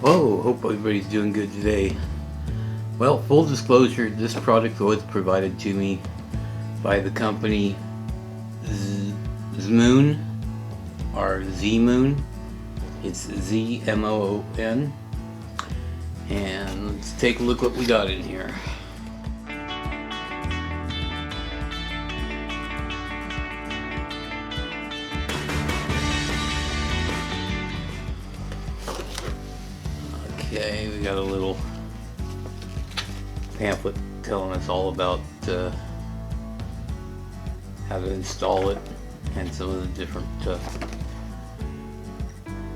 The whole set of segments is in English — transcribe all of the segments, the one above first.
Whoa, hope everybody's doing good today. Well, full disclosure, this product was provided to me by the company Zmoon, or Zmoon. It's Z-M-O-O-N. And let's take a look what we got in here. Okay, we got a little pamphlet telling us all about how to install it and some of the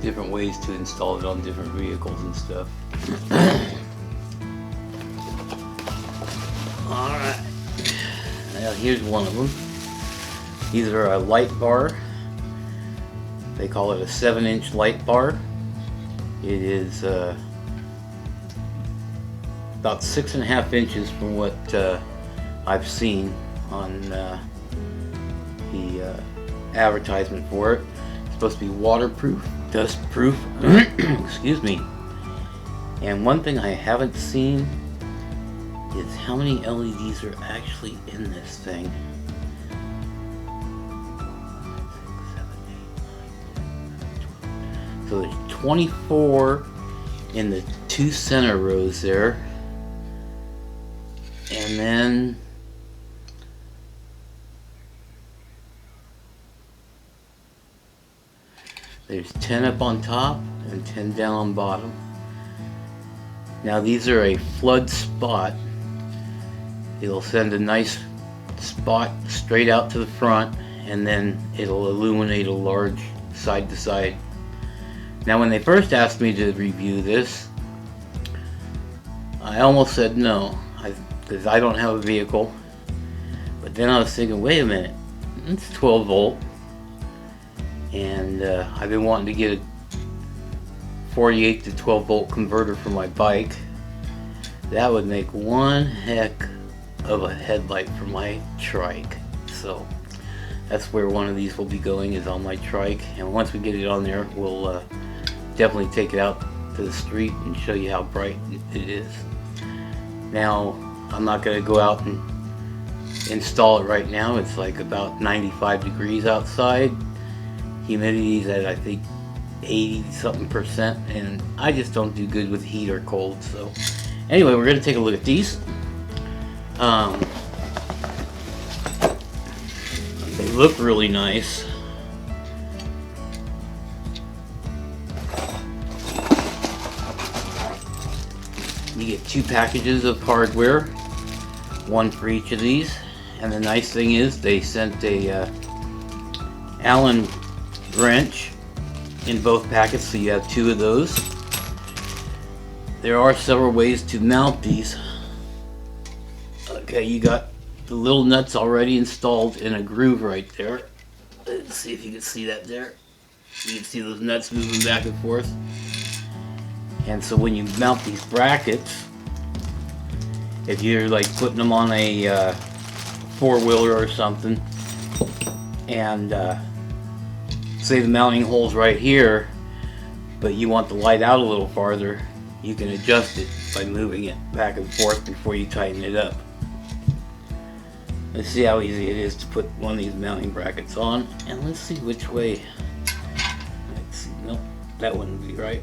different ways to install it on different vehicles and stuff. Alright, now here's one of them. These are a light bar. They call it a 7-inch light bar. It is about 6.5 inches from what I've seen on the advertisement for it. It's supposed to be waterproof, dustproof, excuse me. And one thing I haven't seen is how many LEDs are actually in this thing. 6, 7, 8, 9, 10, 11, 12. So there's 24 in the 2 center rows there. And then there's 10 up on top and 10 down on bottom. Now these are a flood spot. It'll send a nice spot straight out to the front, and then it'll illuminate a large side to side. Now when they first asked me to review this, I almost said no, because I don't have a vehicle. But then I was thinking, wait a minute, it's 12 volt, and I've been wanting to get a 48 to 12 volt converter for my bike. That would make one heck of a headlight for my trike. So that's where one of these will be going, is on my trike. And once we get it on there, we'll definitely take it out to the street and show you how bright it is. Now, I'm not going to go out and install it right now. It's like about 95 degrees outside. Humidity's at, I think, 80 something percent, and I just don't do good with heat or cold. So anyway, we're going to take a look at these. They look really nice. You get 2 packages of hardware, one for each of these. And the nice thing is they sent a Allen wrench in both packets, so you have 2 of those. There are several ways to mount these. Okay, you got the little nuts already installed in a groove right there. Let's see if you can see that there. You can see those nuts moving back and forth. And so when you mount these brackets, if you're like putting them on a 4-wheeler or something, and say the mounting hole's right here, but you want the light out a little farther, you can adjust it by moving it back and forth before you tighten it up. Let's see how easy it is to put one of these mounting brackets on, and let's see which way. Let's see, nope, that wouldn't be right.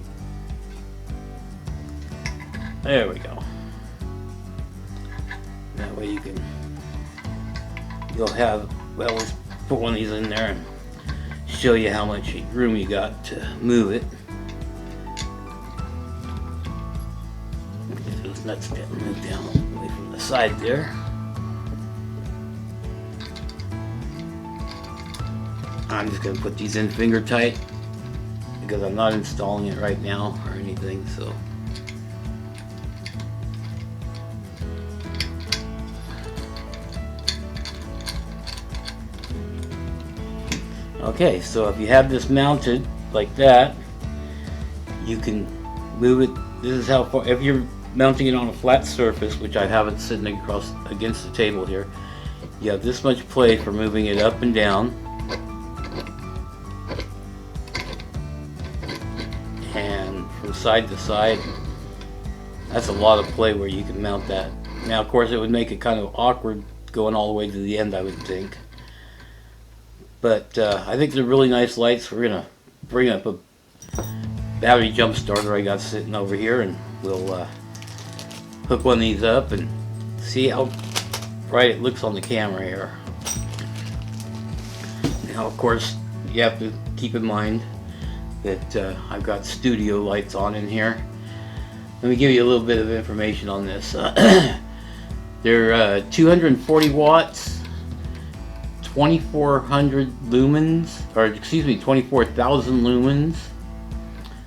There we go. That way you'll have, well, let's put one of these in there and show you how much room you got to move it. Get those nuts getting moved down away from the side there. I'm just going to put these in finger tight because I'm not installing it right now or anything, so. Okay, so if you have this mounted like that, you can move it. This is how far, if you're mounting it on a flat surface, which I have it sitting across against the table here, you have this much play for moving it up and down. and from side to side. That's a lot of play where you can mount that. Now of course it would make it kind of awkward going all the way to the end, I would think. But I think they're really nice lights. We're gonna bring up a battery jump starter I got sitting over here, and we'll hook one of these up and see how bright it looks on the camera here. Now of course you have to keep in mind that I've got studio lights on in here. Let me give you a little bit of information on this. They're 240 watts, 2400 lumens, or excuse me, 24,000 lumens.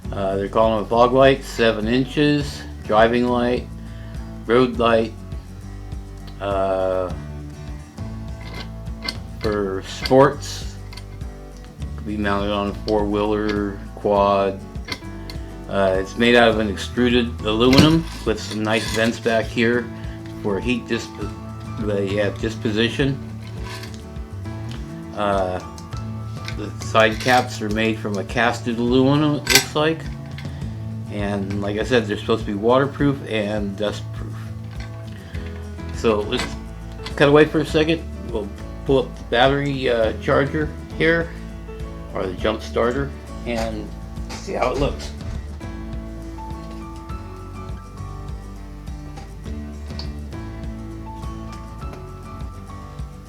They're calling them a fog light, 7 inches, driving light, road light, for sports. Could be mounted on a 4-wheeler, quad. It's made out of an extruded aluminum with some nice vents back here for heat disposition. The side caps are made from a casted aluminum, it looks like. And like I said, they're supposed to be waterproof and dustproof. So let's cut away for a second. We'll pull up the battery charger here, or the jump starter, and see how it looks.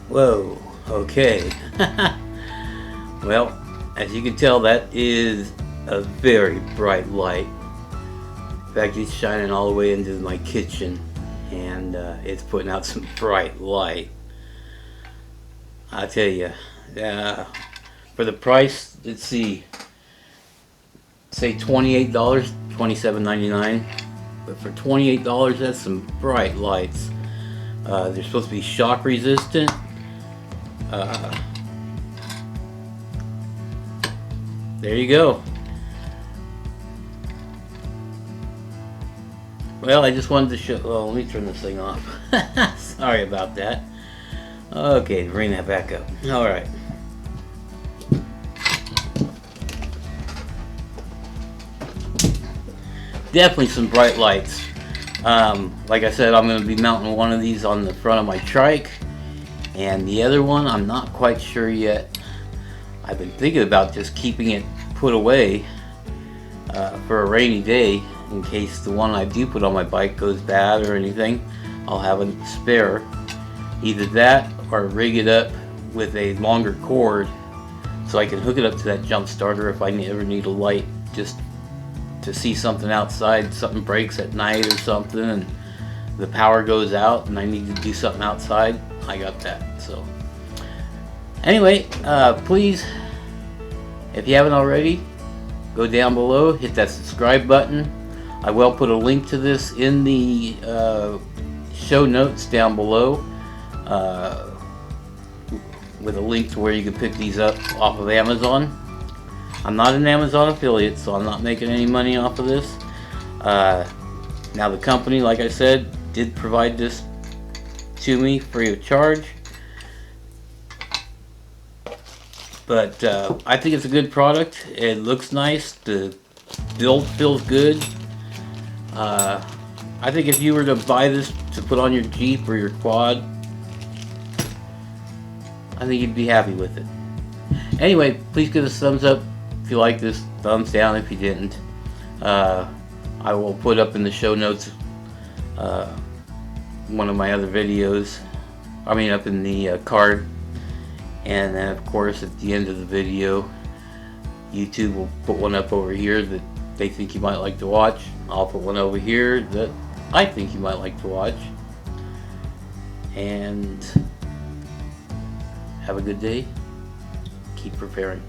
Whoa, okay. Well, as you can tell, that is a very bright light. In fact, it's shining all the way into my kitchen, and it's putting out some bright light. I tell you, for the price, let's see, say $28, $27.99, but for $28, that's some bright lights. They're supposed to be shock resistant. There you go. Well, I just wanted to show. Oh, let me turn this thing off. Sorry about that. Okay, bring that back up. All right. Definitely some bright lights. Like I said, I'm going to be mounting one of these on the front of my trike, and the other one I'm not quite sure yet. I've been thinking about just keeping it put away for a rainy day in case the one I do put on my bike goes bad or anything. I'll have a spare. Either that or rig it up with a longer cord so I can hook it up to that jump starter if I ever need a light just to see something outside. Something breaks at night or something and the power goes out and I need to do something outside. I got that. So anyway, please, if you haven't already, go down below, hit that subscribe button. I will put a link to this in the show notes down below, with a link to where you can pick these up off of Amazon. I'm not an Amazon affiliate, so I'm not making any money off of this. Now the company, like I said, did provide this to me free of charge. But I think it's a good product. It looks nice. The build feels good. I think if you were to buy this to put on your Jeep or your quad, I think you'd be happy with it. Anyway, please give us a thumbs up if you like this, thumbs down if you didn't. I will put up in the show notes one of my other videos. I mean, up in the card. And then of course at the end of the video, YouTube will put one up over here that they think you might like to watch. I'll put one over here that I think you might like to watch. And have a good day. Keep preparing.